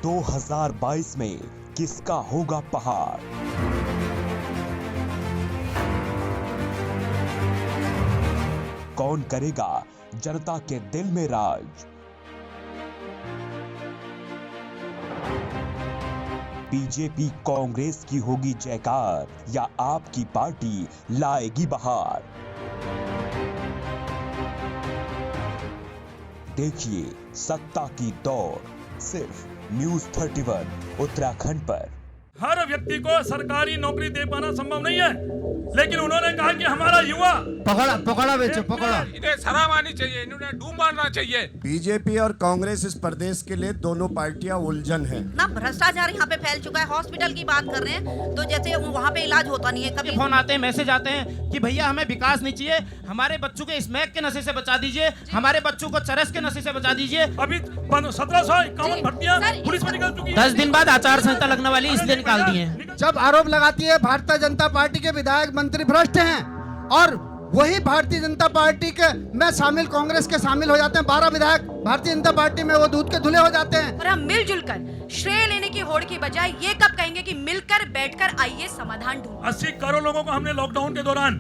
2022 में किसका होगा पहाड़? कौन करेगा जनता के दिल में राज? बीजेपी कांग्रेस की होगी जयकार या आपकी पार्टी लाएगी बहार? देखिए सत्ता की दौड़ सिर्फ न्यूज़ 31 उत्तराखंड पर। हर व्यक्ति को सरकारी नौकरी दे पाना संभव नहीं है, लेकिन उन्होंने कहा कि हमारा युवा पकड़ा बेचो पकड़ा। इन्हें शर्म आनी चाहिए, इन्हें डूब मारना चाहिए। बीजेपी और कांग्रेस इस प्रदेश के लिए दोनों पार्टियां उलझन है ना। भ्रष्टाचार यहाँ पे फैल चुका है। हॉस्पिटल की बात कर रहे हैं तो जैसे वहाँ पे इलाज होता नहीं है। कभी फोन आते हैं, मैसेज आते हैं कि भैया हमें विकास नहीं चाहिए, हमारे बच्चों के स्मैक के नशे से बचा दीजिए, हमारे बच्चों को चरस के नशे से बचा दीजिए। अभी 1751 भर्तियां पुलिस में निकल चुकी है। 10 दिन बाद आचार संहिता लगने वाली, इसलिए निकाल दी है। जब आरोप लगाती है भारतीय जनता पार्टी के विधायक मंत्री भ्रष्ट हैं और वही भारतीय जनता पार्टी के में शामिल कांग्रेस के शामिल हो जाते हैं, 12 विधायक भारतीय जनता पार्टी में वो दूध के धुले हो जाते हैं। और हम मिलजुल कर श्रेय लेने की होड़ की बजाय ये कब कहेंगे कि मिलकर बैठकर आइए समाधान ढूंढें। 80 करोड़ लोगों को हमने लॉकडाउन के दौरान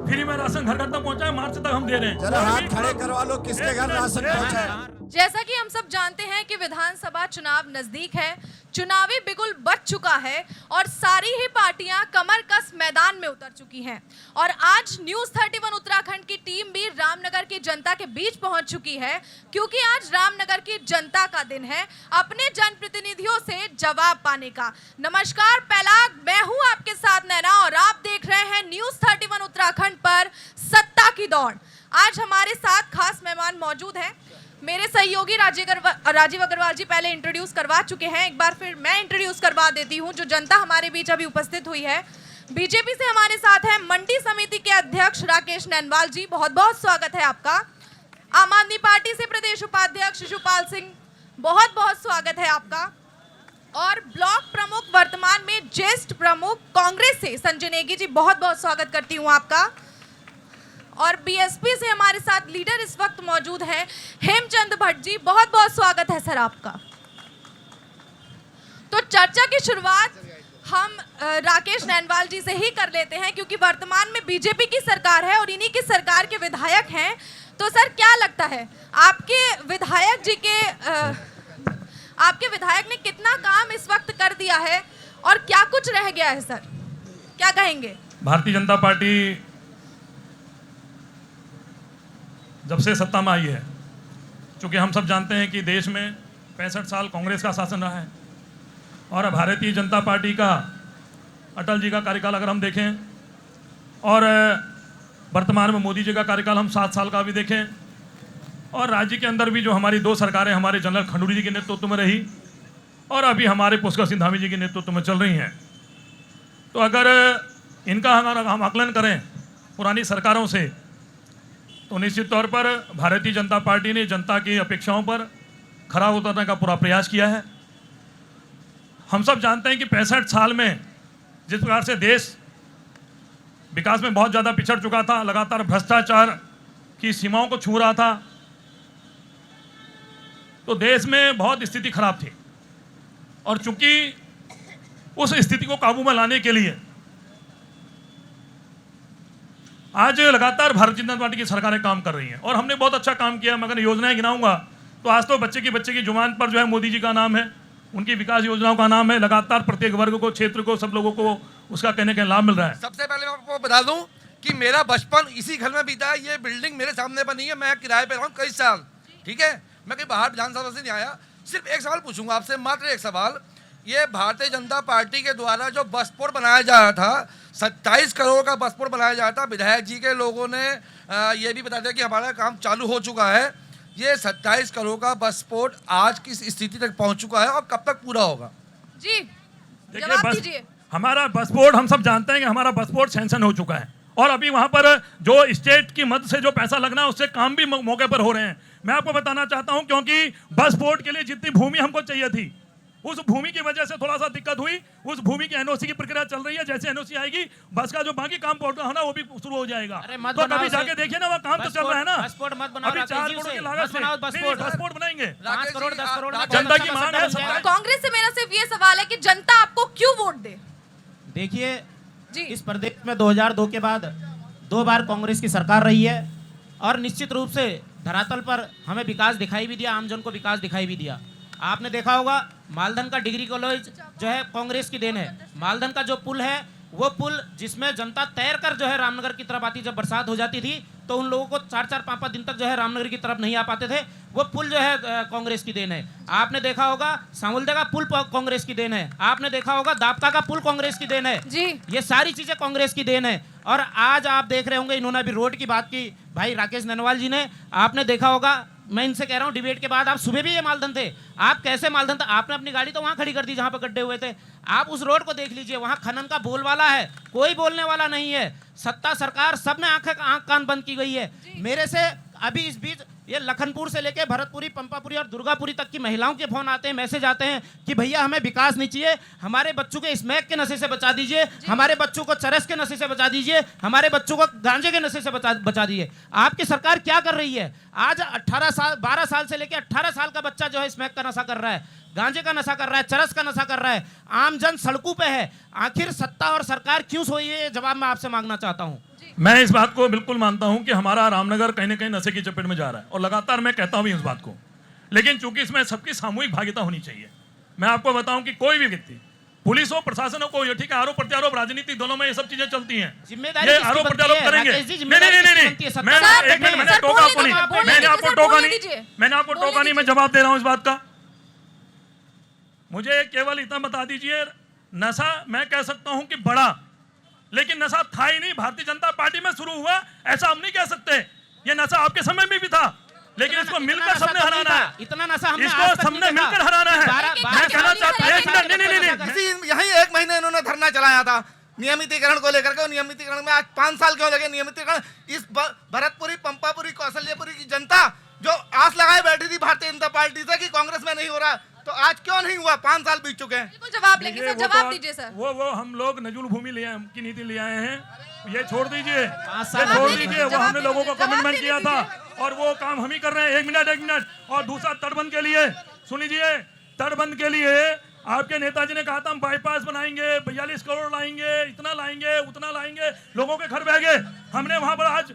फ्री में राशन घर घर तक पहुंचाया। मार्च तक हम दे रहे हैं। जरा हाथ खड़े करवा लो, किसके घर राशन पहुंचा है? जैसा कि हम सब जानते हैं कि विधानसभा चुनाव नजदीक है, चुनावी बिगुल बच चुका है और सारी ही पार्टियां कमर कस मैदान में उतर चुकी हैं। और आज न्यूज़ 31 उत्तराखंड की टीम भी रामनगर की जनता के बीच पहुंच चुकी है, क्योंकि आज रामनगर की जनता का दिन है अपने जनप्रतिनिधियों से जवाब पाने का। नमस्कार पैलाग, मैं हूं आपके साथ नैना और आप देख रहे हैं न्यूज़ 31 उत्तराखंड पर सत्ता की दौड़। आज हमारे साथ खास मेहमान मौजूद हैं। मेरे सहयोगी राजीव अग्रवाल जी पहले इंट्रोड्यूस करवा चुके हैं, एक बार फिर मैं इंट्रोड्यूस करवा देती हूं जो जनता हमारे बीच अभी उपस्थित हुई है। बीजेपी से हमारे साथ है मंडी समिति के अध्यक्ष राकेश नैनवाल जी, बहुत बहुत स्वागत है आपका। आम आदमी पार्टी से प्रदेश उपाध्यक्ष शिशुपाल सिंह, बहुत बहुत स्वागत है आपका। और ब्लॉक प्रमुख वर्तमान में ज्येष्ठ प्रमुख कांग्रेस से संजय नेगी जी, बहुत बहुत स्वागत करती हूँ आपका। और बीएसपी से हमारे साथ लीडर इस वक्त मौजूद हैं हेमचंद भट्ट जी, बहुत बहुत स्वागत है सर आपका। तो चर्चा की शुरुआत हम राकेश नैनवाल जी से ही कर लेते हैं, क्योंकि वर्तमान में बीजेपी की सरकार है और इन्हीं की सरकार के विधायक हैं। तो सर क्या लगता है आपके विधायक जी के आपके विधायक ने कितना काम इस वक्त कर दिया है और क्या कुछ रह गया है सर, क्या कहेंगे? भारतीय जनता पार्टी जब से सत्ता में आई है, क्योंकि हम सब जानते हैं कि देश में 65 साल कांग्रेस का शासन रहा है और भारतीय जनता पार्टी का अटल जी का कार्यकाल अगर हम देखें और वर्तमान में मोदी जी का कार्यकाल हम 7 साल का भी देखें, और राज्य के अंदर भी जो हमारी 2 सरकारें हमारे जनरल खंडूरी जी के नेतृत्व में रही और अभी हमारे पुष्कर सिंह धामी जी के नेतृत्व में चल रही हैं। तो अगर इनका हम आकलन करें पुरानी सरकारों से, तो निश्चित तौर पर भारतीय जनता पार्टी ने जनता की अपेक्षाओं पर खरा उतरने का पूरा प्रयास किया है। हम सब जानते हैं कि 65 साल में जिस प्रकार से देश विकास में बहुत ज़्यादा पिछड़ चुका था, लगातार भ्रष्टाचार की सीमाओं को छू रहा था, तो देश में बहुत स्थिति खराब थी। और चूंकि उस स्थिति को काबू में लाने के लिए आज लगातार भारतीय जनता पार्टी की सरकारें काम कर रही हैं और हमने बहुत अच्छा काम किया। मगर योजनाएं गिनाऊंगा तो आज तो बच्चे की जुबान पर जो है मोदी जी का नाम है, उनकी विकास योजनाओं का नाम है। लगातार प्रत्येक वर्ग को, क्षेत्र को, सब लोगों को उसका कहने का लाभ मिल रहा है। सबसे पहले मैं आपको बता दूं कि मेरा बचपन इसी घर में बीता है। ये बिल्डिंग मेरे सामने बनी है, मैं किराए पे रहा हूँ कई साल, ठीक है। मैं कहीं बाहर विधानसभा से नहीं आया। सिर्फ एक सवाल पूछूंगा आपसे, मात्र एक सवाल। ये भारतीय जनता पार्टी के द्वारा जो बस पोर्ट बनाया जा रहा था, 27 करोड़ का बस पोर्ट बनाया जा रहा था, विधायक जी के लोगों ने ये भी बता दिया कि हमारा काम चालू हो चुका है। ये 27 करोड़ का बस पोर्ट आज किस स्थिति तक पहुंच चुका है और कब तक पूरा होगा? जी देखिए, बस हमारा बस पोर्ट, हम सब जानते हैं कि हमारा बस पोर्ट सैंक्शन हो चुका है और अभी वहां पर जो स्टेट की मदद से जो पैसा लगना है उससे काम भी मौके पर हो रहे हैं। मैं आपको बताना चाहता हूं, क्योंकि बस पोर्ट के लिए जितनी भूमि हमको चाहिए थी उस भूमि की वजह से थोड़ा सा दिक्कत हुई। उस भूमि की एनओसी की प्रक्रिया चल रही है, जैसे एनओसी आएगी बस का जो बाकी काम पड़ता है ना वो भी शुरू हो जाएगा। अरे मत तो बनाओ कभी उसे। जाके देखिए ना, वहाँ काम तो चल रहा है ना। बसपोर्ट मत बनाओ अभी 4 राकेश जी करोड़ की उसे। लागत बस बनाओ से बसपोर्ट। बसपोर्ट बनाएंगे। 5 करोड़ 10 करोड़ में जनता बहुत की अच्छा मांग है, बन जाएगा। सब कांग्रेस से मेरा सिर्फ ये सवाल है कि जनता आपको क्यों वोट दे? देखिए जी इस प्रदेश में 2002 के बाद 2 बार कांग्रेस की सरकार रही है और निश्चित रूप से धरातल पर हमें विकास दिखाई भी दिया, आमजन को विकास दिखाई भी दिया। आपने देखा होगा मालधन का डिग्री कॉलेज जो है कांग्रेस की देन है। मालधन का जो पुल है वो पुल जिसमें जनता तैर कर जो है रामनगर की तरफ आती, जब बरसात हो जाती थी तो उन लोगों को 4-4 5-5 दिन तक जो है रामनगर की तरफ नहीं आ पाते थे, वो पुल जो है कांग्रेस की देन है। आपने देखा होगा सांवलदे का पुल कांग्रेस की देन है। आपने देखा होगा दापता का पुल कांग्रेस की देन है। जी ये सारी चीजें कांग्रेस की देन है। और आज आप देख रहे होंगे, इन्होंने अभी रोड की बात की भाई राकेश ननवाल जी ने, आपने देखा होगा, मैं इनसे कह रहा हूं डिबेट के बाद, आप सुबह भी ये मालधन थे, आप कैसे मालधन था? आपने अपनी गाड़ी तो वहां खड़ी कर दी जहां पर गड्ढे हुए थे। आप उस रोड को देख लीजिए, वहां खनन का बोलवाला है, कोई बोलने वाला नहीं है। सत्ता सरकार सब में आंख कान बंद की गई है। मेरे से अभी इस बीच ये लखनपुर से लेके भरतपुरी, पंपापुरी और दुर्गापुरी तक की महिलाओं के फोन आते हैं, मैसेज आते हैं कि भैया हमें विकास नहीं चाहिए, हमारे बच्चों के स्मैक के नशे से बचा दीजिए, हमारे बच्चों को चरस के नशे से बचा दीजिए, हमारे बच्चों को गांजे के नशे से बचा दीजिए। आपकी सरकार क्या कर रही है? आज 12 साल से लेकर 18 साल का बच्चा जो है स्मैक का नशा कर रहा है, गांजे का नशा कर रहा है, चरस का नशा कर रहा है, आमजन सड़कों पे है। आखिर सत्ता और सरकार क्यों सोई है? ये जवाब मैं आपसे मांगना चाहता हूं। मैं इस बात को बिल्कुल मानता हूं कि हमारा रामनगर कहीं ना कहीं नशे की चपेट में जा रहा है और लगातार मैं कहता हूं भी इस बात को, लेकिन चूंकि इसमें सबकी सामूहिक भागीदारी होनी चाहिए। मैं आपको बताऊं कि कोई भी व्यक्ति, पुलिस हो, प्रशासन हो, कोई हो, ठीक है, आरोप प्रत्यारोप राजनीति दोनों में ये सब चीजें चलती हैं, जिम्मेदारी ये किसकी आरोप बनती प्रत्यारोप है? करेंगे। राकेश जी, नहीं जिम्मेदारी नहीं किसकी नहीं बनती है? नहीं, सत्ता एक मिनट, मैंने सर, टोका आपको बोलने नहीं, दीजिए, मैंने आपको सर, टोका बोलने नहीं, दीजिए। मैंने आपको बोलने टोका नहीं, मैं दीजिए। जवाब दे रहा हूं इस बात का। मुझे केवल इतना बता दीजिए, नशा मैं कह सकता हूं कि बड़ा, लेकिन नशा था ही नहीं, भारतीय जनता पार्टी में शुरू हुआ, ऐसा हम नहीं कह सकते। ये नशा आपके समय में भी था, लेकिन इसको मिलकर सबने हराना है, इतना नशा हमने इसको आज तक सबने नहीं देखा। मिलकर हराना है। मैं कहना चाहता हूं, एक मिनट, नहीं, यही 1 महीने इन्होंने धरना चलाया था नियमितीकरण को लेकर के। नियमितीकरण में आज 5 साल क्यों लगे? नियमितीकरण इस भरतपुरी, पंपापुरी, कौशल्यापुरी की जनता जो आस लगाए बैठी थी भारतीय जनता पार्टी से कि कांग्रेस में नहीं हो रहा, तो आज क्यों नहीं हुआ? 5 साल बीत चुके हैं। बिल्कुल जवाब लेंगे देखिए, सर, जवाब दीजिए सर। वो हम लोग नजुल भूमि की नीति ले आए हैं, ये छोड़ दीजिए, साल ये छोड़ बाद दीजिए। वो जवाब हमने लोगों को दीजिए, कमिटमेंट जवाब किया था दीजिए। और वो काम हम ही कर रहे हैं। एक मिनट, और दूसरा तटबंध के लिए सुन लीजिए, तटबंध के लिए आपके नेताजी ने कहा था हम बाईपास बनाएंगे, 42 करोड़ लाएंगे, इतना लाएंगे, उतना लाएंगे, लोगों के घर बह गए। हमने वहां पर आज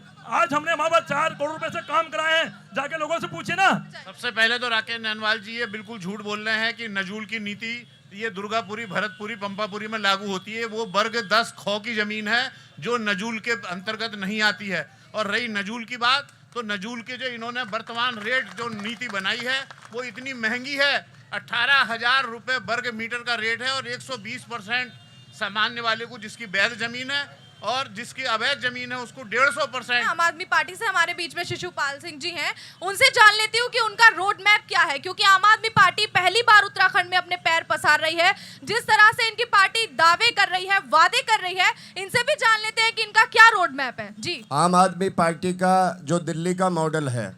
हमने वहां पर 4 करोड़ रुपए से काम कराए हैं, जाके लोगों से पूछे ना। सबसे पहले तो राकेश ननवाल जी ये बिल्कुल झूठ बोल रहे हैं कि नजूल की नीति ये दुर्गापुरी, भरतपुरी, पंपापुरी में लागू होती है। वो वर्ग 10 खौ की जमीन है जो नजूल के अंतर्गत नहीं आती है। और रही नजूल की बात, तो नजूल के जो इन्होंने वर्तमान रेट जो नीति बनाई है वो इतनी महंगी है, 18,000 रुपये वर्ग मीटर का रेट है और 120% सामान्य वाले को जिसकी वैध जमीन है और जिसकी अवैध जमीन है उसको 150%। आम आदमी पार्टी से हमारे बीच में शिशुपाल सिंह जी हैं, उनसे जान लेती हूँ कि उनका रोड मैप क्या है, क्योंकि आम आदमी पार्टी पहली बार उत्तराखंड में अपने पैर पसार रही है। जिस तरह से इनकी पार्टी दावे कर रही है, वादे कर रही है, इनसे भी जान लेते हैं कि इनका क्या रोड मैप है। जी, आम आदमी पार्टी का जो दिल्ली का मॉडल है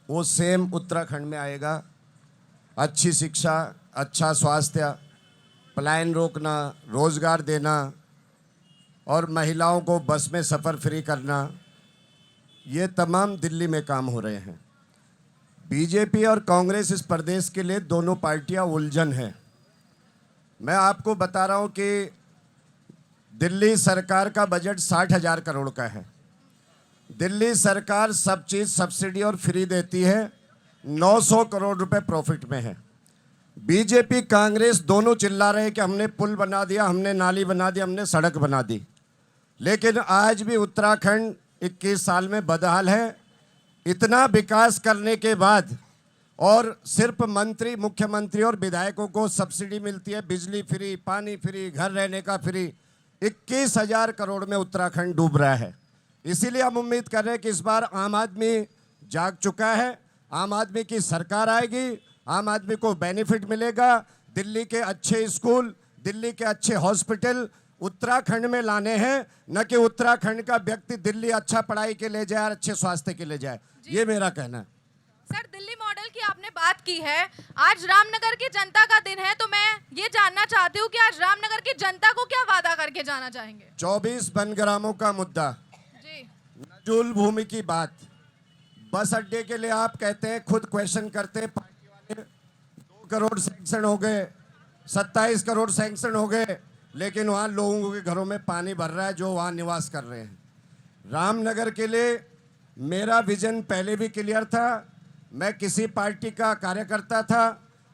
वो सेम उत्तराखंड में आएगा। अच्छी शिक्षा, अच्छा स्वास्थ्य, पलायन रोकना, रोजगार देना और महिलाओं को बस में सफ़र फ्री करना, ये तमाम दिल्ली में काम हो रहे हैं। बीजेपी और कांग्रेस इस प्रदेश के लिए दोनों पार्टियां उलझन हैं। मैं आपको बता रहा हूं कि दिल्ली सरकार का बजट 60,000 करोड़ का है। दिल्ली सरकार सब चीज़ सब्सिडी और फ्री देती है, 900 करोड़ रुपए प्रॉफिट में है। बीजेपी कांग्रेस दोनों चिल्ला रहे हैं कि हमने पुल बना दिया, हमने नाली बना दी, हमने सड़क बना दी, लेकिन आज भी उत्तराखंड 21 साल में बदहाल है। इतना विकास करने के बाद और सिर्फ मंत्री, मुख्यमंत्री और विधायकों को सब्सिडी मिलती है, बिजली फ्री, पानी फ्री, घर रहने का फ्री। 21,000 करोड़ में उत्तराखंड डूब रहा है। इसीलिए हम उम्मीद कर रहे हैं कि इस बार आम आदमी जाग चुका है, आम आदमी की सरकार आएगी, आम आदमी को बेनिफिट मिलेगा। दिल्ली के अच्छे स्कूल, दिल्ली के अच्छे हॉस्पिटल उत्तराखंड में लाने हैं, न कि उत्तराखंड का व्यक्ति दिल्ली अच्छा पढ़ाई के लिए जाए और अच्छे स्वास्थ्य के लिए जाए। ये मेरा कहना है। सर, दिल्ली मॉडल की आपने बात की है, आज रामनगर की जनता का दिन है, तो मैं ये जानना चाहती हूँ कि आज रामनगर की जनता को क्या वादा करके जाना चाहेंगे? 24 बनग्रामों का मुद्दा, जी, नजूल भूमि की बात, बस अड्डे के लिए आप कहते हैं, खुद क्वेश्चन करते हैं पार्टी वाले, 2 करोड़ सैंक्शन हो गए, 27 करोड़ सैंक्शन हो गए, लेकिन वहाँ लोगों के घरों में पानी भर रहा है जो वहाँ निवास कर रहे हैं। रामनगर के लिए मेरा विजन पहले भी क्लियर था। मैं किसी पार्टी का कार्यकर्ता था,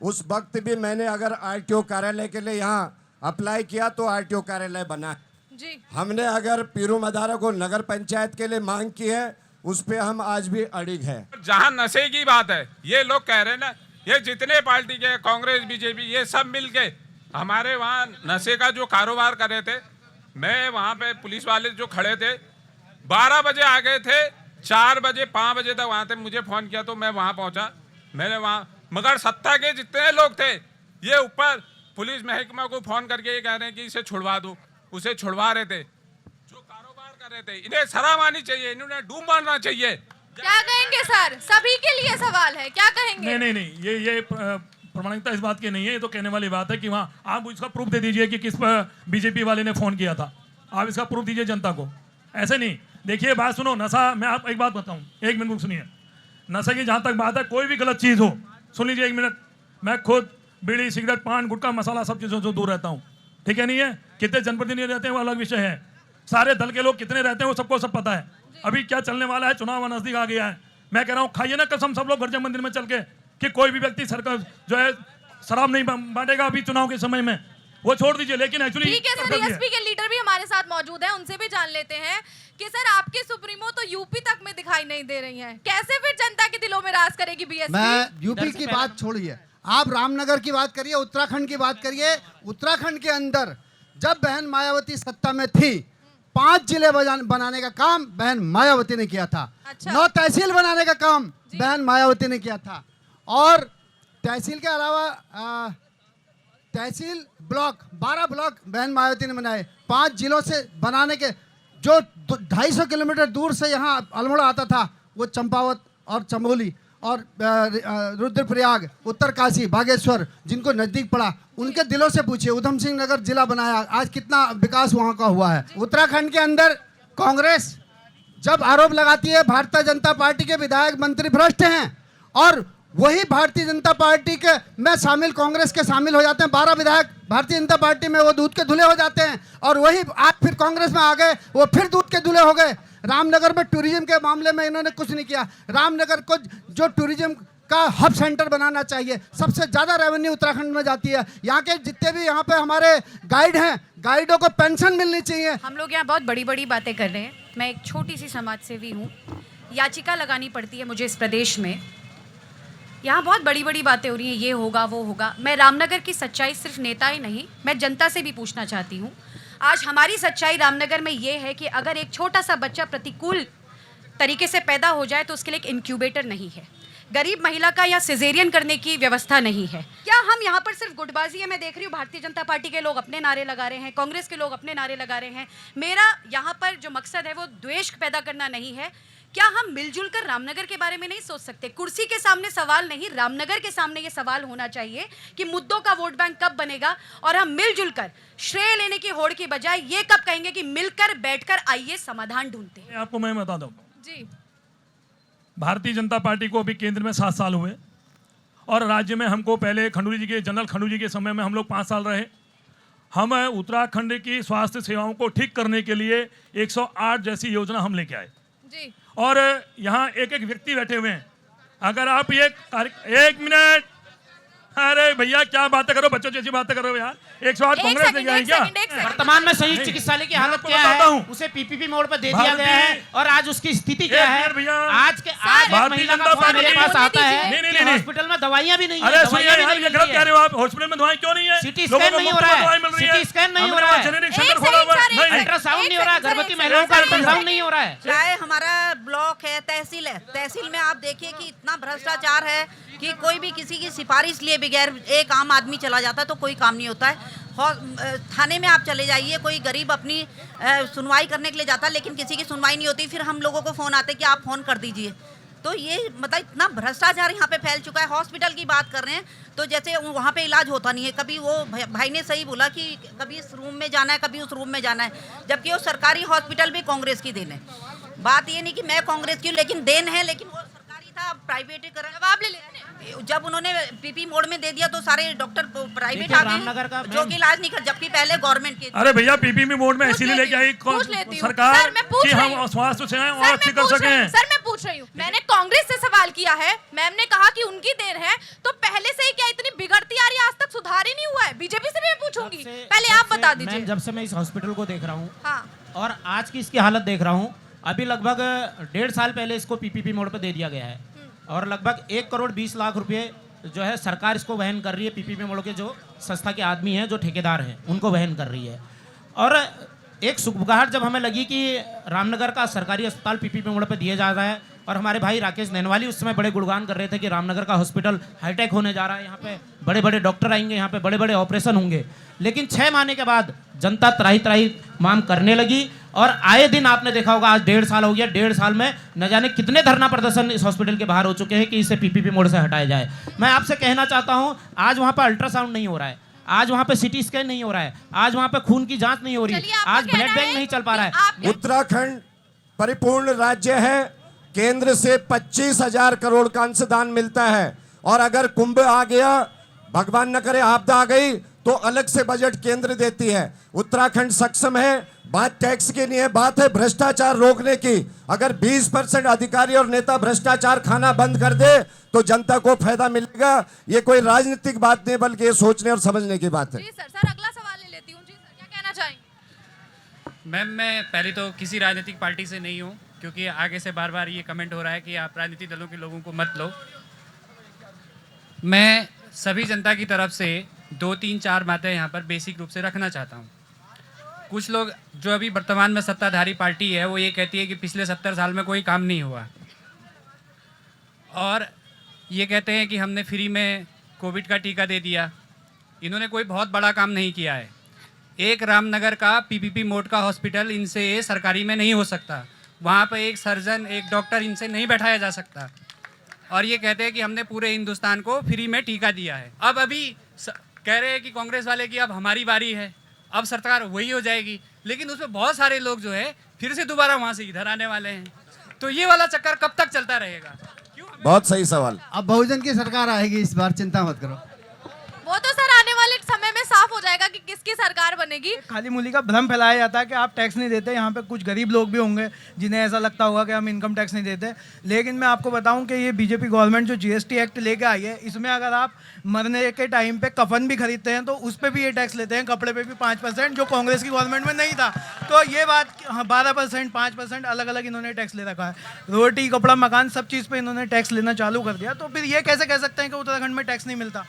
उस वक्त भी मैंने अगर आरटीओ कार्यालय के लिए यहाँ अप्लाई किया तो आरटीओ कार्यालय बना। जी, हमने अगर पीरू मदारा को नगर पंचायत के लिए मांग की है, उस पे हम आज भी अड़िग है। जहाँ नशे की बात है, ये लोग कह रहे हैं ना, ये जितने पार्टी के कांग्रेस बीजेपी ये सब मिलके हमारे वहाँ नशे का जो कारोबार कर रहे थे, मैं वहाँ पे पुलिस वाले जो खड़े थे 12 बजे आ गए थे, 4 बजे 5 बजे तक वहाँ थे, मुझे फ़ोन किया तो मैं वहाँ पहुँचा। मैंने वहाँ, मगर सत्ता के जितने लोग थे ये ऊपर पुलिस महकमा को फ़ोन करके ये कह रहे हैं कि इसे छुड़वा दो, उसे छुड़वा रहे थे। जो कारोबार कर रहे थे इन्हें सलाम आनी चाहिए, इन्होंने डूब मारना चाहिए। क्या कहेंगे सर? सभी के लिए सवाल है, क्या कहेंगे? नहीं, ये प्रमाणिकता इस बात की नहीं है, ये तो कहने वाली बात है कि वहाँ आप इसका प्रूफ दे दीजिए कि किस पर बीजेपी वाले ने फ़ोन किया था। आप इसका प्रूफ दीजिए जनता को, ऐसे नहीं। देखिए बात सुनो, नशा, मैं आप एक बात बताऊं, 1 मिनट सुनिए। नशे की जहाँ तक बात है, कोई भी गलत चीज़ हो, सुन लीजिए 1 मिनट। मैं खुद बीड़ी, सिगरेट, पान, गुटखा, मसाला सब चीज़ों से दूर रहता हूँ, ठीक है? नहीं है, कितने जनप्रतिनिधि रहते हैं वो अलग विषय है, सारे दल के लोग कितने रहते हैं वो सबको सब पता है। अभी क्या चलने वाला है, चुनाव नजदीक आ गया है। मैं कह रहा हूँ खाइए ना कसम सब लोग गर्जन मंदिर में चल के कि कोई भी व्यक्ति सरकार जो है शराब नहीं बांटेगा अभी चुनाव के समय में, वो छोड़ दीजिए। लेकिन एक्चुअली ठीक है सर, एसपी के लीडर भी हमारे साथ मौजूद हैं, उनसे भी जान लेते हैं कि सर आपके सुप्रीमो तो यूपी तक में दिखाई नहीं दे रही हैं, कैसे फिर जनता के दिलों में राज करेगी बीएसपी? मैं यूपी की बात छोड़िए, आप रामनगर की बात करिए, उत्तराखंड की बात करिए। उत्तराखंड के अंदर जब बहन मायावती सत्ता में थी, 5 जिले बनाने का काम बहन मायावती ने किया था। अच्छा। 9 तहसील बनाने का काम बहन मायावती ने किया था। और तहसील के अलावा तहसील ब्लॉक 12 ब्लॉक बहन मायावती ने बनाए। 5 जिलों से बनाने के जो 250 किलोमीटर दूर से यहाँ अल्मोड़ा आता था, वो चंपावत और चमोली और रुद्रप्रयाग, उत्तरकाशी, बागेश्वर, जिनको नजदीक पड़ा, उनके दिलों से पूछिए। उधम सिंह नगर जिला बनाया, आज कितना विकास वहाँ का हुआ है। उत्तराखंड के अंदर कांग्रेस जब आरोप लगाती है भारतीय जनता पार्टी के विधायक मंत्री भ्रष्ट हैं, और वही भारतीय जनता पार्टी के में शामिल कांग्रेस के शामिल हो जाते हैं, 12 विधायक भारतीय जनता पार्टी में वो दूध के धुले हो जाते हैं, और वही आज फिर कांग्रेस में आ गए, वो फिर दूध के धुले हो गए। रामनगर में टूरिज्म के मामले में इन्होंने कुछ नहीं किया। रामनगर को जो टूरिज्म का हब सेंटर बनाना चाहिए, सबसे ज़्यादा रेवेन्यू उत्तराखंड में जाती है। यहाँ के जितने भी यहाँ पे हमारे गाइड हैं, गाइडों को पेंशन मिलनी चाहिए। हम लोग यहाँ बहुत बड़ी बड़ी बातें कर रहे हैं। मैं एक छोटी सी समाज सेवी हूँ, याचिका लगानी पड़ती है मुझे इस प्रदेश में। यहाँ बहुत बड़ी बड़ी बातें हो रही हैं, ये होगा वो होगा। मैं रामनगर की सच्चाई सिर्फ नेता ही नहीं, मैं जनता से भी पूछना चाहती हूँ। आज हमारी सच्चाई रामनगर में ये है कि अगर एक छोटा सा बच्चा प्रतिकूल तरीके से पैदा हो जाए तो उसके लिए एक इंक्यूबेटर नहीं है, गरीब महिला का या सिजेरियन करने की व्यवस्था नहीं है। क्या हम यहाँ पर सिर्फ गुटबाजी है? मैं देख रही हूँ भारतीय जनता पार्टी के लोग अपने नारे लगा रहे हैं, कांग्रेस के लोग अपने नारे लगा रहे हैं। मेरा यहाँ पर जो मकसद है वो द्वेष पैदा करना नहीं है। क्या हम मिलजुल कर रामनगर के बारे में नहीं सोच सकते? कुर्सी के सामने सवाल नहीं, रामनगर के सामने ये सवाल होना चाहिए कि मुद्दों का वोट बैंक कब बनेगा, और हम मिलजुल कर श्रेय लेने की होड़ की बजाय ये कब कहेंगे कि मिलकर बैठकर आइए समाधान ढूंढते हैं। आपको मैं बता दूं, जी, भारतीय जनता पार्टी को अभी केंद्र में 7 साल हुए, और राज्य में हमको पहले खंडूरी जी के, जनरल खंडूरी जी के समय में हम लोग 5 साल रहे। हम उत्तराखंड की स्वास्थ्य सेवाओं को ठीक करने के लिए 108 जैसी योजना हम लेके आए जी। और यहाँ एक एक व्यक्ति बैठे हुए हैं। अगर आप ये 1 मिनट, अरे भैया क्या बातें करो, बच्चों जैसी बातें करो यार। 108 कांग्रेस लेके आए क्या? वर्तमान में संयुक्त चिकित्सालय की हालत क्या है, उसे पीपीपी मोड पर दे दिया गया है, और आज उसकी स्थिति क्या है? आज महिला का फोन मेरे पास आता है, हॉस्पिटल में दवाइयां भी नहीं है। अरे सुनिए यार, ये गलत कह रहे हो आप। हॉस्पिटल में दवाएं क्यों नहीं है? सिटी स्कैन नहीं हो रहा है, सिटी स्कैन नहीं हो रहा है, जेनेरिक सेंटर खोला हुआ है, अल्ट्रासाउंड नहीं हो रहा है, गर्भवती महिलाओं का अल्ट्रासाउंड नहीं हो रहा है। चाहे हमारा ब्लॉक है, तहसील है, तहसील में आप देखिए कि इतना भ्रष्टाचार है कि कोई भी किसी की सिफारिश लिए बगैर एक आम आदमी चला जाता है तो कोई काम नहीं होता है। थाने में आप चले जाइए, कोई गरीब अपनी सुनवाई करने के लिए जाता है, लेकिन किसी की सुनवाई नहीं होती। फिर हम लोगों को फ़ोन आते कि आप फ़ोन कर दीजिए। तो ये मतलब इतना भ्रष्टाचार यहाँ पे फैल चुका है। हॉस्पिटल की बात कर रहे हैं तो जैसे वहाँ पे इलाज होता नहीं है, कभी वो भाई ने सही बोला कि कभी इस रूम में जाना है, कभी उस रूम में जाना है, जबकि वो सरकारी हॉस्पिटल भी कांग्रेस की देन है। बात ये नहीं कि मैं कांग्रेस की हूँ, लेकिन देन है, लेकिन वो सरकारी था, प्राइवेटीकरण जवाब ले लेते। जब उन्होंने पीपी मोड में दे दिया तो सारे डॉक्टर प्राइवेट आ गए जो कि इलाज नहीं कर, जबकि पहले गवर्नमेंट के। अरे भैया पीपीपी मोड में इसीलिए लेके आई सरकार कि हम स्वास्थ्य सेवाएं और अच्छी कर सकें। सर मैं पूछ रही हूँ, मैंने कांग्रेस से सवाल किया है, मैम ने कहा कि उनकी देर है, तो पहले से ही क्या इतनी बिगड़ती आ रही है, आज तक सुधार ही नहीं हुआ है? बीजेपी से भी मैं पूछूंगी, पहले आप बता दीजिए। जब से मैं इस हॉस्पिटल को देख रहा हूँ हाँ। और आज की इसकी हालत देख रहा हूँ, अभी लगभग 1.5 साल पहले इसको पीपीपी मोड पे दे दिया गया है और लगभग 1 करोड़ 20 लाख रुपए जो है सरकार इसको वहन कर रही है। पीपीपी मोड के जो संस्था के आदमी हैं, जो ठेकेदार हैं, उनको वहन कर रही है। और एक सुखबुगाहट जब हमें लगी कि रामनगर का सरकारी अस्पताल पीपीपी मोड पे दिया जा रहा है, और हमारे भाई राकेश नैनवाली उस समय बड़े गुणगान कर रहे थे कि रामनगर का हॉस्पिटल हाईटेक होने जा रहा है, यहाँ पे बड़े बड़े डॉक्टर आएंगे, यहाँ पे बड़े बड़े ऑपरेशन होंगे। लेकिन 6 महीने के बाद जनता त्राही त्राही मांग करने लगी और आए दिन आपने देखा होगा, आज 1.5 साल हो गया, 1.5 साल में न जाने कितने धरना प्रदर्शन इस हॉस्पिटल के बाहर हो चुके हैं कि इसे पीपीपी मोड से हटाया जाए। मैं आपसे कहना चाहता हूँ, आज वहाँ पर अल्ट्रासाउंड नहीं हो रहा है, आज वहाँ पे सिटी स्कैन नहीं हो रहा है, आज वहाँ पे खून की जांच नहीं हो रही, आज ब्लड बैंक नहीं चल पा रहा है। उत्तराखंड परिपूर्ण राज्य है, केंद्र से 25,000 करोड़ का अंशदान मिलता है, और अगर कुंभ आ गया, भगवान न करे आपदा आ गई, तो अलग से बजट केंद्र देती है। उत्तराखंड सक्षम है। बात टैक्स की नहीं है, बात है भ्रष्टाचार रोकने की। अगर 20% अधिकारी और नेता भ्रष्टाचार खाना बंद कर दे तो जनता को फायदा मिलेगा। ये कोई राजनीतिक बात नहीं, बल्कि ये सोचने और समझने की बात है। जी सर अगला सवाल ले लेती हूँ। जी सर, क्या कहना चाहेंगे? मैम, मैं पहले तो किसी राजनीतिक पार्टी से नहीं हूँ, क्योंकि आगे से बार बार ये कमेंट हो रहा है कि आप राजनीतिक दलों के लोगों को मत लो। मैं सभी जनता की तरफ से 2-3-4 बातें यहाँ पर बेसिक रूप से रखना चाहता हूँ। कुछ लोग जो अभी वर्तमान में सत्ताधारी पार्टी है, वो ये कहती है कि पिछले 70 साल में कोई काम नहीं हुआ, और ये कहते हैं कि हमने फ्री में कोविड का टीका दे दिया। इन्होंने कोई बहुत बड़ा काम नहीं किया है। एक रामनगर का पीपीपी मोड का हॉस्पिटल इनसे सरकारी में नहीं हो सकता, वहाँ पर एक सर्जन, एक डॉक्टर इनसे नहीं बैठाया जा सकता, और ये कहते हैं कि हमने पूरे हिंदुस्तान को फ्री में टीका दिया है। अब अभी कह रहे हैं कि कांग्रेस वाले की अब हमारी बारी है, अब सरकार वही हो जाएगी, लेकिन उसमें बहुत सारे लोग जो है फिर से दोबारा वहाँ से इधर आने वाले हैं। तो ये वाला चक्कर कब तक चलता रहेगा? बहुत सही सवाल। अब बहुजन की सरकार आएगी, इस बार चिंता मत करो। वो तो सर आने वाले समय में साफ हो जाएगा कि किसकी सरकार बनेगी। खाली मूली का भ्रम फैलाया जाता है कि आप टैक्स नहीं देते। यहाँ पे कुछ गरीब लोग भी होंगे जिन्हें ऐसा लगता होगा कि हम इनकम टैक्स नहीं देते, लेकिन मैं आपको बताऊं कि ये बीजेपी गवर्नमेंट जो जीएसटी एक्ट लेके आई है, इसमें अगर आप मरने के टाइम पे कफन भी खरीदते हैं तो उस पर भी ये टैक्स लेते हैं, कपड़े पे भी 5%, जो कांग्रेस की गवर्नमेंट में नहीं था। तो ये बात 12%, 5% अलग अलग इन्होंने टैक्स ले रखा है। रोटी, कपड़ा, मकान, सब चीज़ पे इन्होंने टैक्स लेना चालू कर दिया। तो फिर ये कैसे कह सकते हैं कि उत्तराखंड में टैक्स नहीं मिलता?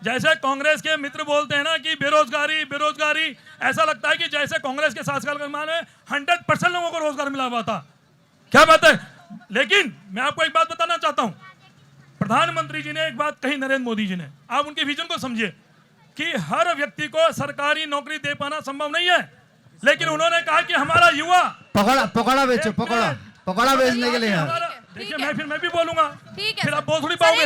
जैसे कांग्रेस के मित्र बोलते हैं ना कि बेरोजगारी बेरोजगारी, ऐसा लगता है कि जैसे कांग्रेस के शासकाल के ज़माने में 100% लोगों को रोजगार मिला हुआ था। क्या बात है? लेकिन मैं आपको एक बात बताना चाहता हूं, प्रधानमंत्री जी ने एक बात कही, नरेंद्र मोदी जी ने, आप उनके विजन को समझिए कि हर व्यक्ति को सरकारी नौकरी दे पाना संभव नहीं है, लेकिन उन्होंने कहा कि हमारा युवा पकौड़ा बेचो, पकौड़ा बेचने के लिए। देखिए मैं भी बोलूंगा, ठीक है, फिर आप बोल थोड़ी पाओगे।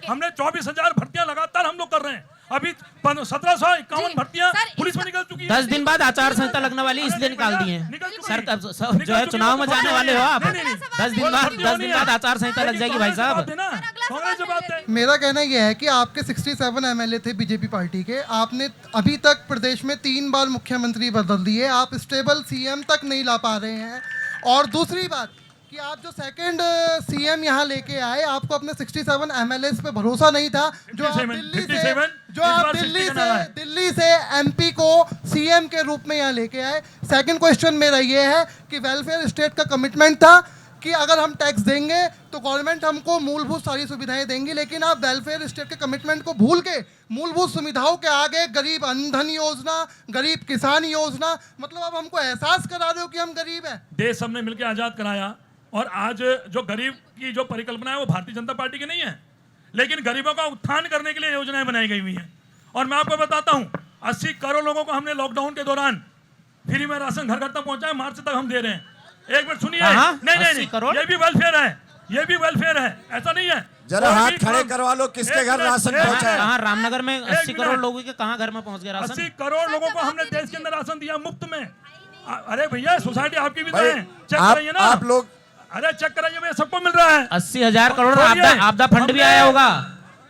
हमने 24,000 भर्तियां लगातार हम लोग कर रहे हैं, अभी 1751 भर्तियां पुलिस में निकल चुकी है। 10 दिन बाद आचार संहिता लगने वाली, इसलिए निकाल दी है सर। जो है चुनाव में जाने वाले हो आप, 10 दिन बाद आचार संहिता लग जाएगी भाई साहब। मेरा कहना यह है कि आपके 67 एमएलए थे बीजेपी पार्टी के, आपने अभी तक प्रदेश में 3 बार मुख्यमंत्री बदल दिए, आप स्टेबल सीएम तक नहीं ला पा रहे हैं। और दूसरी बात कि आप जो सेकंड सीएम यहाँ लेके आए, आपको अपने 67 एमएलएस पे भरोसा नहीं था, जो आप दिल्ली से एमपी को सीएम के रूप में यहाँ लेके आए। सेकंड क्वेश्चन मेरा ये है कि वेलफेयर स्टेट का कमिटमेंट था कि अगर हम टैक्स देंगे तो गवर्नमेंट हमको मूलभूत सारी सुविधाएं देंगी, लेकिन आप वेलफेयर स्टेट के कमिटमेंट को भूल के मूलभूत सुविधाओं के आगे गरीब अंधन योजना, गरीब किसान योजना, मतलब आप हमको एहसास करा रहे हो कि हम गरीब हैं। देश हमने मिलकर आजाद कराया, और आज जो गरीब की जो परिकल्पना है वो भारतीय जनता पार्टी की नहीं है, लेकिन गरीबों का उत्थान करने के लिए योजनाएं बनाई गई हुई हैं। और मैं आपको बताता हूं, 80 करोड़ लोगों को हमने लॉकडाउन के दौरान फ्री में राशन घर घर तक पहुंचाया, मार्च तक हम दे रहे हैं। एक बार सुनिए, नहीं ये भी वेलफेयर है, ये भी वेलफेयर है, ऐसा नहीं है। जरा कोई हाथ भी खड़े काम- करवा लो, किसके एक घर मिनट, राशन एक पहुंचा है? कहाँ रामनगर में 80 करोड़ मिनट। लोगों के कहाँ घर में पहुंच गया राशन? 80 करोड़ लोगों को हमने देश के अंदर राशन दिया मुफ्त में। अरे भैया सोसाइटी आपकी भी तो भाई, है, चेक कराइए ना आप लोग अरे चेक कराइए भैया, सबको मिल रहा है। 80,000 करोड़ छोड़िए, आपदा फंड भी हमने- आया होगा।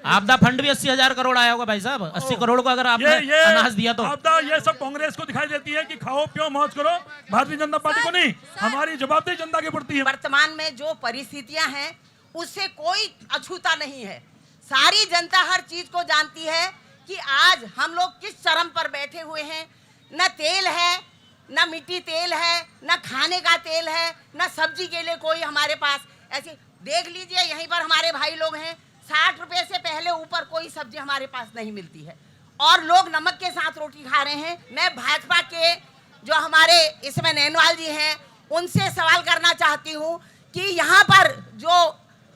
आपदा फंड भी 80,000 करोड़ आया होगा भाई साहब। 80 करोड़ को अगर आपने अनाज दिया तो आपदा ये सब कांग्रेस को दिखाई देती है कि खाओ पियो मौज करो, भारतीय जनता पार्टी को नहीं। हमारी जवाबदेही जनता के प्रति है। वर्तमान में जो परिस्थितियां हैं उससे कोई अछूता नहीं है। सारी जनता हर चीज को जानती है कि आज हम लोग किस चरम पर बैठे हुए हैं। न तेल है, न मिट्टी तेल है, न खाने का तेल है, न सब्जी के लिए कोई हमारे पास ऐसी। देख लीजिए यहीं पर हमारे भाई लोग हैं, 60 रुपए से पहले ऊपर कोई सब्जी हमारे पास नहीं मिलती है और लोग नमक के साथ रोटी खा रहे हैं। मैं भाजपा के जो हमारे इसमें नैनवाल जी हैं उनसे सवाल करना चाहती हूँ कि यहाँ पर जो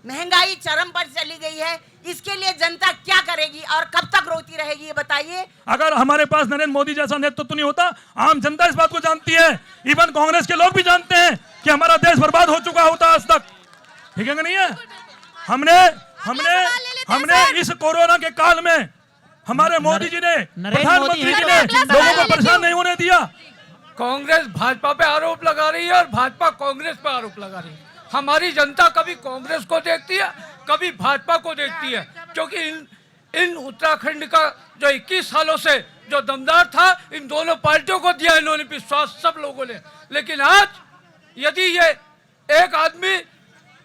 महंगाई चरम पर चली गई है, इसके लिए जनता क्या करेगी और कब तक रोती रहेगी, ये बताइए। अगर हमारे पास नरेंद्र मोदी जैसा नेतृत्व नहीं होता, आम जनता इस बात को जानती है, इवन कांग्रेस के लोग भी जानते हैं कि हमारा देश बर्बाद हो चुका होता आज तक। ठीक है कि नहीं है? हमने इस कोरोना के काल में हमारे मोदी जी ने, प्रधानमंत्री जी ने लोगों को परेशान नहीं होने दिया। कांग्रेस भाजपा पे आरोप लगा रही है और भाजपा कांग्रेस पे आरोप लगा रही है। हमारी जनता कभी कांग्रेस को देखती है, कभी भाजपा को देखती है, क्योंकि इन उत्तराखंड का जो 21 सालों से जो दमदार था, इन दोनों पार्टियों को दिया इन्होंने विश्वास सब लोगों ने। लेकिन आज यदि ये एक आदमी,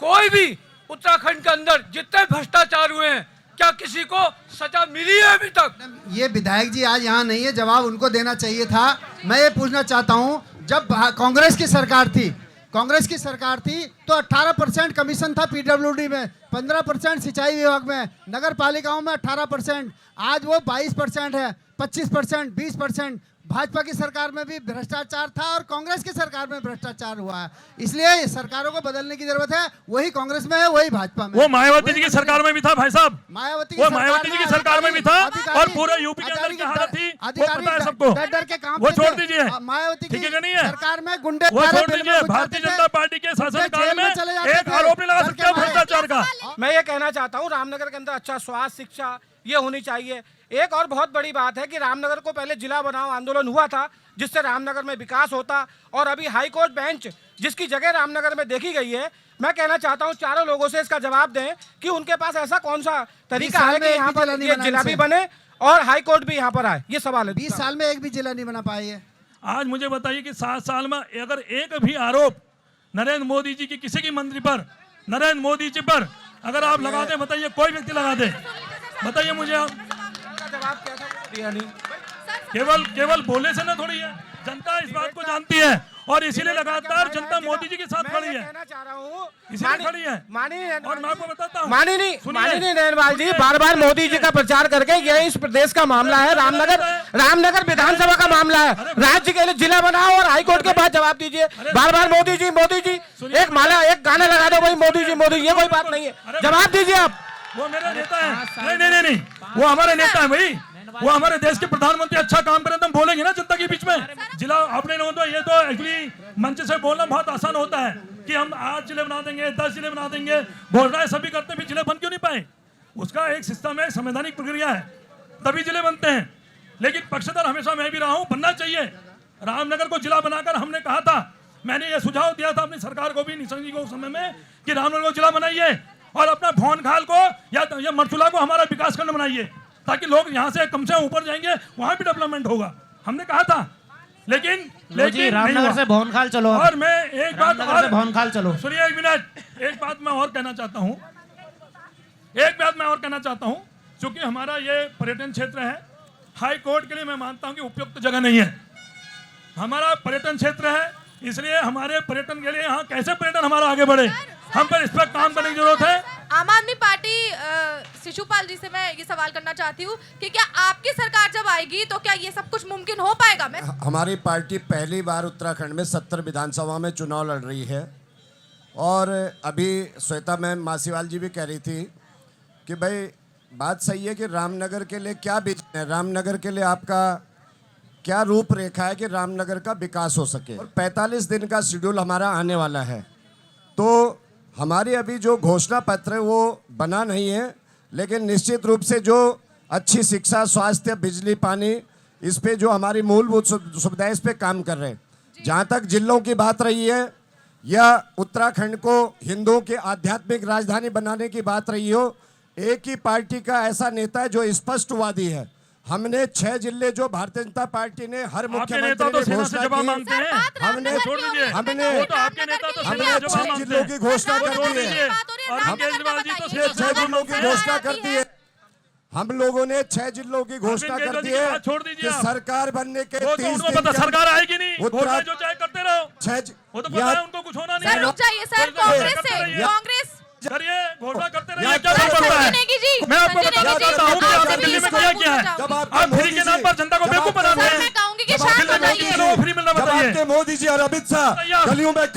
कोई भी उत्तराखंड के अंदर जितने भ्रष्टाचार हुए हैं, क्या किसी को सजा मिली है अभी तक? ये विधायक जी आज यहाँ नहीं है, जवाब उनको देना चाहिए था। मैं ये पूछना चाहता हूँ, जब कांग्रेस की सरकार थी तो 18% कमीशन था पीडब्ल्यूडी में, 15% सिंचाई विभाग में, नगर पालिकाओं में 18%, आज वो 22% है, 25%, 20%। भाजपा की सरकार में भी भ्रष्टाचार था और कांग्रेस की सरकार में भ्रष्टाचार हुआ है। इसलिए सरकारों को बदलने की जरूरत है। वही कांग्रेस में है, वही भाजपा में। वो मायावती जी की सरकार में भी था भाई साहब, मायावती जी की सरकार में भी था और पूरे यूपी के अंदर क्या हालत थी वो पता है सबको। डर के काम वो छोड़ दीजिए, मायावती की ठीक है नहीं है? सरकार में गुंडे वो छोड़ दीजिए, भारतीय जनता पार्टी के शासनकाल में एक आरोप नहीं लगा सकते भ्रष्टाचार का। मैं ये कहना चाहता हूँ, रामनगर के अंदर अच्छा स्वास्थ्य, शिक्षा ये होनी चाहिए। एक और बहुत बड़ी बात है कि रामनगर को पहले जिला बनाओ आंदोलन हुआ था, जिससे रामनगर में विकास होता, और अभी हाई कोर्ट बेंच जिसकी जगह रामनगर में देखी गई है। मैं कहना चाहता हूं चारों लोगों से इसका जवाब दें कि उनके पास ऐसा कौन सा तरीका है कि यहाँ पर ये जिला भी बने और हाई कोर्ट भी यहाँ पर आए। ये सवाल है। 20 साल में एक भी जिला नहीं बना पाए है। आज मुझे बताइए कि 7 साल में अगर एक भी आरोप नरेंद्र मोदी जी की किसी की मंत्री पर, नरेंद्र मोदी जी पर अगर आप लगा दें, बताइए कोई व्यक्ति लगा दे, बताइए मुझे आप। जवाब क्या था? दिया नहीं। केवल बोलने से ना थोड़ी है, जनता इस बात को जानती है और इसीलिए लगातार जनता मोदी जी के साथ खड़ी है, इसीलिए खड़ी है। और मैं आपको बताता हूँ, माननीय नैनवाल जी बार-बार मोदी जी का प्रचार करके, ये इस प्रदेश का मामला है, रामनगर विधानसभा का मामला है, राज्य के लिए जिला बनाओ और हाईकोर्ट के पास जवाब दीजिए। बार-बार मोदी जी एक गाना लगा दो भाई, मोदी जी, ये कोई बात नहीं है। जवाब दीजिए आप। वो मेरा नेता है। नहीं, वो हमारे नेता है भाई, वो हमारे देश के प्रधानमंत्री। अच्छा काम करें तो हम बोलेंगे ना जनता के बीच में। जिला अपने लोगों तो ये तो एक्चुअली मंच से बोलना बहुत आसान होता है कि हम 8 जिले बना देंगे, 10 जिले बना देंगे, घोषणाएं सभी करते भी जिले बन क्यों नहीं पाए? उसका एक सिस्टम है, संवैधानिक प्रक्रिया है, तभी जिले बनते हैं। लेकिन पक्षधर हमेशा मैं भी रहा हूँ, बनना चाहिए। रामनगर को जिला बनाकर हमने कहा था, मैंने ये सुझाव दिया था अपनी सरकार को भी, निशंक जी को उस समय में, कि रामनगर को जिला बनाइए और अपना भौनखाल को या मरचुला को हमारा विकास खंड बनाइए, ताकि लोग यहाँ से कम से कम ऊपर जाएंगे, वहां भी डेवलपमेंट होगा। हमने कहा था, लेकिन रामनगर से भौनखाल चलो। और मैं एक बात और, भौनखाल चलो, सुनिए एक मिनट, एक बात मैं और कहना चाहता हूँ, क्योंकि हमारा ये पर्यटन क्षेत्र है, हाई कोर्ट के लिए मैं मानता हूँ कि उपयुक्त जगह नहीं है। हमारा पर्यटन क्षेत्र है, इसलिए हमारे पर्यटन के लिए यहाँ कैसे पर्यटन हमारा आगे बढ़े, हम पर इस पर काम करने की जरूरत है। आम आदमी पार्टी शिशुपाल जी से मैं ये सवाल करना चाहती हूँ कि क्या आपकी सरकार जब आएगी तो क्या ये सब कुछ मुमकिन हो पाएगा? मैं हमारी पार्टी पहली बार उत्तराखंड में 70 विधानसभा में चुनाव लड़ रही है और अभी श्वेता मैम मासीवाल जी भी कह रही थी कि भाई बात सही है कि रामनगर के लिए क्या विजन है, रामनगर के लिए आपका क्या रूपरेखा है कि रामनगर का विकास हो सके। और 45 दिन का शेड्यूल हमारा आने वाला है, तो हमारी अभी जो घोषणा पत्र है वो बना नहीं है, लेकिन निश्चित रूप से जो अच्छी शिक्षा, स्वास्थ्य, बिजली, पानी, इस पे जो हमारी मूलभूत सुविधाएं, इस पे काम कर रहे हैं। जहाँ तक जिलों की बात रही है या उत्तराखंड को हिंदुओं की आध्यात्मिक राजधानी बनाने की बात रही हो, एक ही पार्टी का ऐसा नेता है जो स्पष्टवादी है। हमने 6 जिले जो भारतीय जनता पार्टी ने हर मुख्यमंत्री ने घोषणा की, हमने 6 जिलों की घोषणा कर दी है। हमने 6 जिलों की घोषणा कर दी है। हम लोगों ने 6 जिलों की घोषणा कर दी है कि सरकार बनने के 30 दिन सरकार आएगी नहीं, जो चाहे करते रहो। वो तो पता है उनको कुछ होना नहीं है। रुक जाइए सर, कांग्रेस सर ये घोषणा करते रहिए, क्या कर सकता है? मैं आपको बताना चाहता हूँ कि आपने दिल्ली में किया क्या है। आप फ्री के नाम पर जनता को बेवकूफ बना रहे हैं। मैं कहूंगी कि शांत हो जाइए। फ्री मिलना बताइए। मोदी जी और अमित शाह गलियों में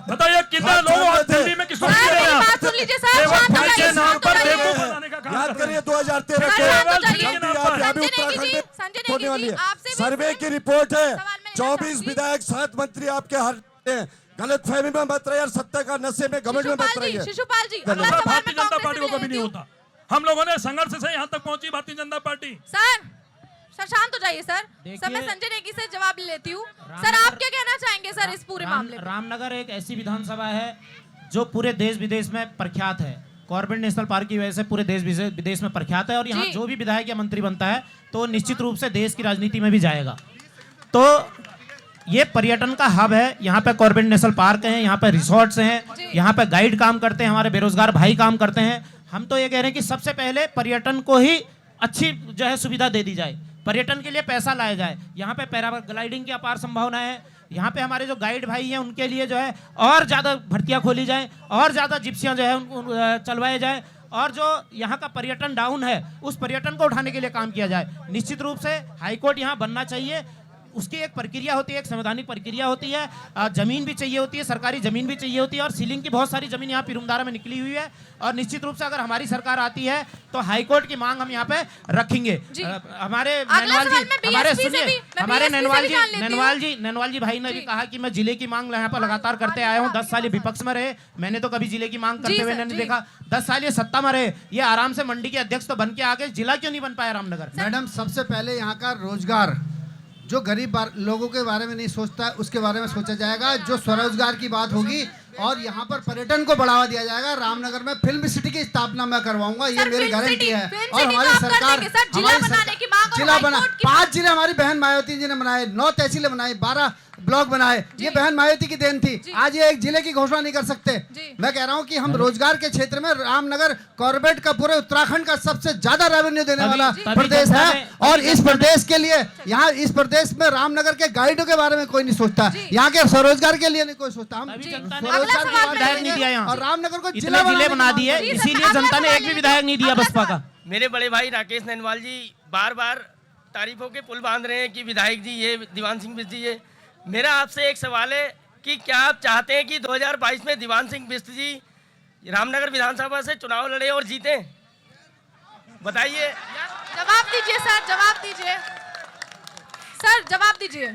बताइए कितने लोग आज दिल्ली में किसको बात सुन लीजिए सर, शांत हो जाइए, नाम शांत हो पर जाइए। बेवकूफ बनाने का काम याद कर रहे करिए हैं। 2013 के होने वाली है। सर्वे की रिपोर्ट है, 24 विधायक, 7 मंत्री आपके हर गलत फहमी में मत रहिए और सत्ता का नशे में घमंड में मत रहिए। शिशुपाल जी, अगला सवाल भारतीय जनता पार्टी को कभी नहीं होता। हम लोगों ने संघर्ष से यहाँ तक पहुंची भारतीय जनता पार्टी। सर शांत हो जाइए सर। सर मैं संजय नेगी से जवाब ले लेती हूँ। सर आप क्या कहना चाहेंगे सर इस पूरे मामले में? रामनगर एक ऐसी विधानसभा है जो पूरे देश विदेश में प्रख्यात है। कॉर्बेट नेशनल पार्क की वजह से पूरे देश विदेश में प्रख्यात है और यहाँ जो भी विधायक या मंत्री बनता है तो निश्चित रूप से देश की राजनीति में भी जाएगा। तो ये पर्यटन का हब है। यहाँ पे कॉर्बेट नेशनल पार्क है, यहाँ पे रिसोर्ट्स हैं, यहाँ पे गाइड काम करते हैं, हमारे बेरोजगार भाई काम करते हैं। हम तो ये कह रहे हैं कि सबसे पहले पर्यटन को ही अच्छी जो है सुविधा दे दी जाए, पर्यटन के लिए पैसा लाया जाए। यहाँ पे पैराग्लाइडिंग की अपार संभावना है। यहाँ पे हमारे जो गाइड भाई हैं उनके लिए जो है और ज़्यादा भर्तियाँ खोली जाए और ज़्यादा जिप्सियाँ जो है चलवाए जाए और जो यहाँ का पर्यटन डाउन है उस पर्यटन को उठाने के लिए काम किया जाए। निश्चित रूप से हाईकोर्ट यहाँ बनना चाहिए। उसकी एक प्रक्रिया होती है, एक संवैधानिक प्रक्रिया होती है। जमीन भी चाहिए होती है, सरकारी जमीन भी चाहिए होती है और सीलिंग की बहुत सारी जमीन यहाँ पिरुमदारा में निकली हुई है। और निश्चित रूप से अगर हमारी सरकार आती है तो हाईकोर्ट की मांग हम यहाँ पे रखेंगे। हमारे नैनवाल जी भाई ने भी कहा कि मैं जिले की मांग यहाँ पर लगातार करते आया हूँ। 10 साल ये विपक्ष में रहे, मैंने तो कभी जिले की मांग करते हुए नहीं देखा। 10 साल ये सत्ता में रहे, ये आराम से मंडी के अध्यक्ष तो बन के आगे, जिला क्यों नहीं बन पाया रामनगर? मैडम सबसे पहले यहाँ का रोजगार, जो गरीब लोगों के बारे में नहीं सोचता है उसके बारे में सोचा जाएगा। जो स्वरोजगार की बात होगी और यहाँ पर पर्यटन को बढ़ावा दिया जाएगा। रामनगर में फिल्म सिटी की स्थापना मैं करवाऊंगा, ये मेरी गारंटी है। और हमारी सरकार जिला बना 5 जिले हमारी बहन मायावती जी ने बनाए, 9 तहसीलें बनाई, 12 ब्लॉक बनाए। ये बहन मायावती की देन थी। आज ये एक जिले की घोषणा नहीं कर सकते। मैं कह रहा हूँ कि हम रोजगार के क्षेत्र में रामनगर कॉर्बेट का पूरे उत्तराखंड का सबसे ज्यादा रेवेन्यू देने वाला प्रदेश है। और इस प्रदेश के लिए यहाँ इस प्रदेश में रामनगर के गाइडों के बारे में कोई नहीं सोचता, यहाँ के स्वरोजगार के लिए नहीं कोई सोचता। हम स्वरोजगार की बात नहीं दिया और रामनगर को जिला बना दिए, इसीलिए जनता ने एक भी विधायक नहीं दिया बसपा का। मेरे बड़े भाई राकेश नैनवाल जी बार बार तारीफों के पुल बांध रहे हैं कि विधायक जी ये, दीवान सिंह बिष्ट जी ये। मेरा आपसे एक सवाल है कि क्या आप चाहते हैं कि 2022 में दीवान सिंह बिष्ट जी रामनगर विधानसभा से चुनाव लड़े और जीते? बताइए। जवाब दीजिए सर, जवाब दीजिए सर, जवाब दीजिए।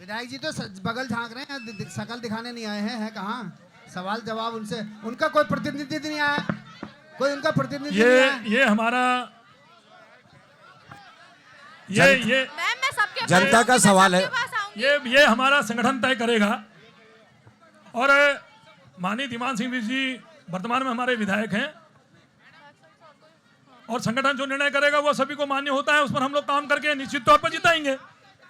विधायक जी तो बगल झांक रहे हैं, शकल दिखाने नहीं आए हैं कहाँ? सवाल जवाब उनसे, उनका कोई प्रतिनिधि नहीं आया, कोई उनका प्रतिनिधि नहीं आया। ये हमारा ये जनता का सवाल है। ये हमारा संगठन तय करेगा। और माननीय दीवान सिंह बिष्ट जी वर्तमान में हमारे विधायक हैं और संगठन जो निर्णय करेगा वो सभी को मान्य होता है। उस पर हम लोग काम करके निश्चित तौर पर जिताएंगे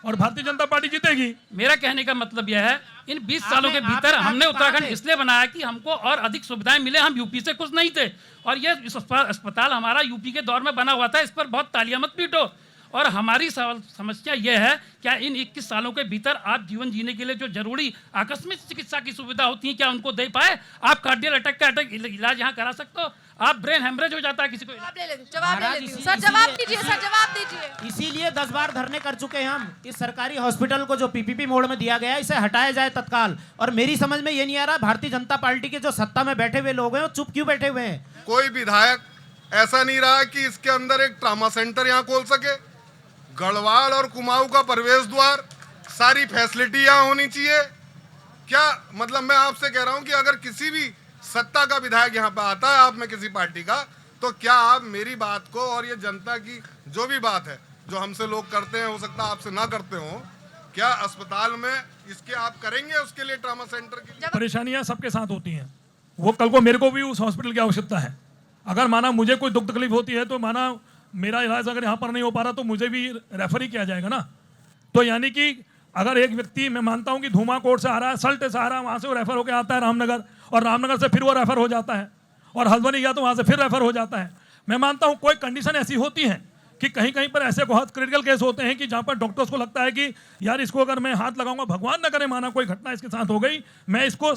और भारतीय जनता पार्टी जीतेगी। मेरा कहने का मतलब यह है, इन 20 सालों के भीतर हमने उत्तराखंड इसलिए बनाया कि हमको और अधिक सुविधाएं मिले। हम यूपी से खुश नहीं थे और ये अस्पताल हमारा यूपी के दौर में बना हुआ था, इस पर बहुत तालियां मत पीटो। और हमारी समस्या यह है, क्या इन 21 सालों के भीतर आप जीवन जीने के लिए जो जरूरी आकस्मिक चिकित्सा की सुविधा होती है क्या उनको दे पाए? आप कार्डियल अटैक का इलाज यहाँ करा सकते हो, आप ब्रेन हेमरेज हो जाता है किसी को। जवाब ले लेती हूं। सर जवाब दीजिए, सर जवाब दीजिए। इसीलिए 10 बार धरने कर चुके हैं हम। इस सरकारी हॉस्पिटल को जो पीपीपी मोड में दिया गया है इसे हटाया जाए तत्काल। और मेरी समझ में ये नहीं आ रहा भारतीय जनता पार्टी के जो सत्ता में बैठे हुए लोग हैं वो चुप क्यों बैठे हुए हैं? कोई विधायक ऐसा नहीं रहा कि इसके अंदर एक ट्रामा सेंटर यहाँ खोल सके। गढ़वाल और कुमाऊं का प्रवेश द्वार, सारी फैसिलिटी यहाँ होनी चाहिए। क्या मतलब मैं आपसे कह रहा हूँ कि अगर किसी भी सत्ता का विधायक यहाँ पे आता है आप में किसी पार्टी का, तो क्या आप मेरी बात को और ये जनता की जो भी बात है जो हमसे लोग करते हैं, हो सकता है आपसे ना करते हो, क्या अस्पताल में इसके आप करेंगे उसके लिए ट्रॉमा सेंटर के लिए? परेशानियां सबके साथ होती हैं, वो कल को मेरे को भी उस हॉस्पिटल की आवश्यकता है। अगर माना मुझे कोई दुख तकलीफ होती है तो माना मेरा इलाज अगर यहाँ पर नहीं हो पा रहा तो मुझे भी रेफर ही किया जाएगा ना। तो यानी कि अगर एक व्यक्ति, मैं मानता हूँ कि धूमाकोट से आ रहा है, सल्ट से आ रहा है, वहाँ से वो रेफर होकर आता है रामनगर, और रामनगर से फिर वो रेफर हो जाता है, और हल्द्वानी गया तो वहाँ से फिर रेफर हो जाता है। मैं मानता हूँ कोई कंडीशन ऐसी होती है कि कहीं कहीं पर ऐसे बहुत क्रिटिकल केस होते हैं कि जहाँ पर डॉक्टर्स को लगता है कि यार इसको अगर मैं हाथ लगाऊंगा, भगवान न करे माना कोई घटना इसके साथ हो गई, मैं इसको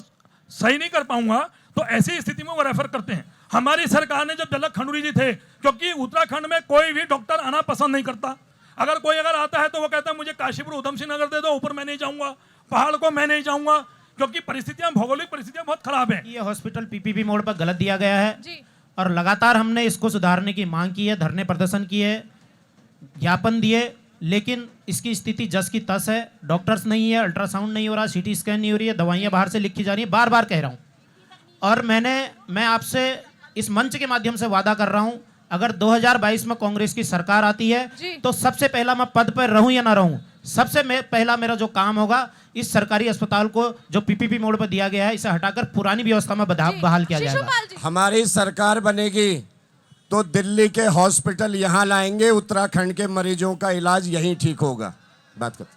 सही नहीं कर पाऊंगा, तो ऐसी स्थिति में वो रेफर करते हैं। हमारी सरकार ने जब झलक खंडूरी जी थे, क्योंकि उत्तराखंड में कोई भी डॉक्टर आना पसंद नहीं करता, अगर कोई अगर आता है तो वो कहता है मुझे काशीपुर उधम सिंह नगर दे दो, ऊपर मैं नहीं जाऊंगा, पहाड़ को मैं नहीं जाऊंगा, क्योंकि परिस्थितियां, भौगोलिक परिस्थितियां बहुत खराब है। ये हॉस्पिटल पीपीपी मोड़ पर गलत दिया गया है जी। और लगातार हमने इसको सुधारने की मांग की है, धरने प्रदर्शन किए, ज्ञापन दिए, लेकिन इसकी स्थिति जस की तस है। डॉक्टर्स नहीं है, अल्ट्रासाउंड नहीं हो रहा, सीटी स्कैन नहीं हो रही है, दवाइयाँ बाहर से लिखी जा रही है, बार बार कह रहा हूँ। और मैं आपसे इस मंच के माध्यम से वादा कर रहा हूँ, अगर 2022 में कांग्रेस की सरकार आती है तो सबसे पहला मैं पद पर रहूं या ना रहूं, सबसे पहला मेरा जो काम होगा, इस सरकारी अस्पताल को जो पीपीपी मोड पर दिया गया है इसे हटाकर पुरानी व्यवस्था में बहाल किया जाएगा। हमारी सरकार बनेगी तो दिल्ली के हॉस्पिटल यहाँ लाएंगे, उत्तराखंड के मरीजों का इलाज यहीं ठीक होगा। बात करते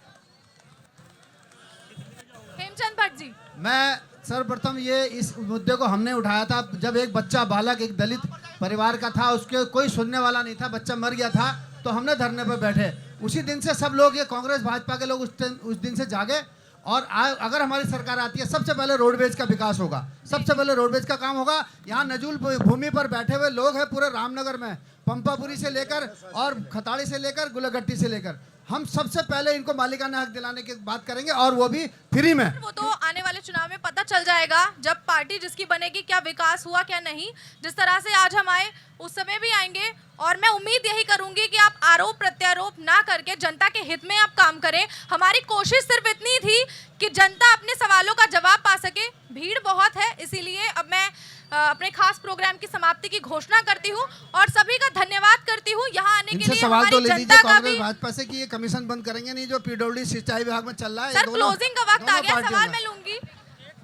हेमचंद भट्ट जी। मैं सर्वप्रथम ये इस मुद्दे को हमने उठाया था जब एक बच्चा बालक एक दलित परिवार का था, उसके कोई सुनने वाला नहीं था, बच्चा मर गया था, तो हमने धरने पर बैठे। उसी दिन से सब लोग, ये कांग्रेस भाजपा के लोग उस दिन से जागे, और अगर हमारी सरकार आती है सबसे पहले रोडवेज का विकास होगा, सबसे पहले रोडवेज का काम होगा। यहाँ नजूल भूमि पर बैठे हुए लोग हैं पूरे रामनगर में, पंपापुरी से लेकर और खताड़ी से लेकर गुलगट्टी से लेकर, हम सबसे पहले इनको मालिकाना हक दिलाने की बात करेंगे, और वो भी फ्री में। वो तो आने वाले चुनाव में पता चल जाएगा, जब पार्टी जिसकी बनेगी क्या विकास हुआ क्या नहीं। जिस तरह से आज हम आए उस समय भी आएंगे, और मैं उम्मीद यही करूंगी कि आप आरोप प्रत्यारोप ना करके जनता के हित में आप काम करें। हमारी कोशिश सिर्फ इतनी थी कि जनता अपने सवालों का जवाब पा सके। भीड़ बहुत है, इसीलिए अब मैं अपने खास प्रोग्राम की समाप्ति की घोषणा करती हूँ और सभी का धन्यवाद करती हूँ यहाँ आने के लिए। सवाल तो ले हमारी लीजिए जनता का भी कांग्रेस भाजपा से कि ये कमीशन बंद करेंगे नहीं जो पीडब्ल्यूडी सिंचाई विभाग में चल रहा है। सर क्लोजिंग का वक्त आ गया, सवाल मैं लूंगी।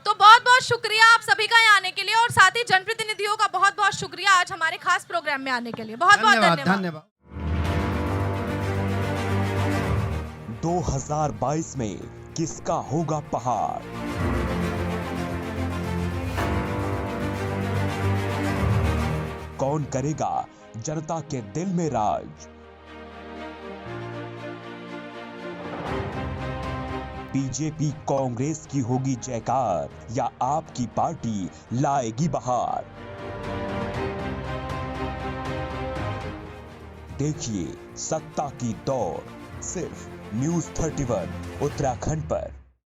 तो बहुत बहुत शुक्रिया आप सभी का यहाँ आने के लिए, और साथ ही जनप्रतिनिधियों का बहुत बहुत शुक्रिया आज हमारे खास प्रोग्राम में आने के लिए। बहुत बहुत धन्यवाद। 2022 में किसका होगा पहाड़? कौन करेगा जनता के दिल में राज? बीजेपी कांग्रेस की होगी जयकार या आपकी पार्टी लाएगी बहार? देखिए सत्ता की दौड़ सिर्फ न्यूज़ 31 उत्तराखंड पर।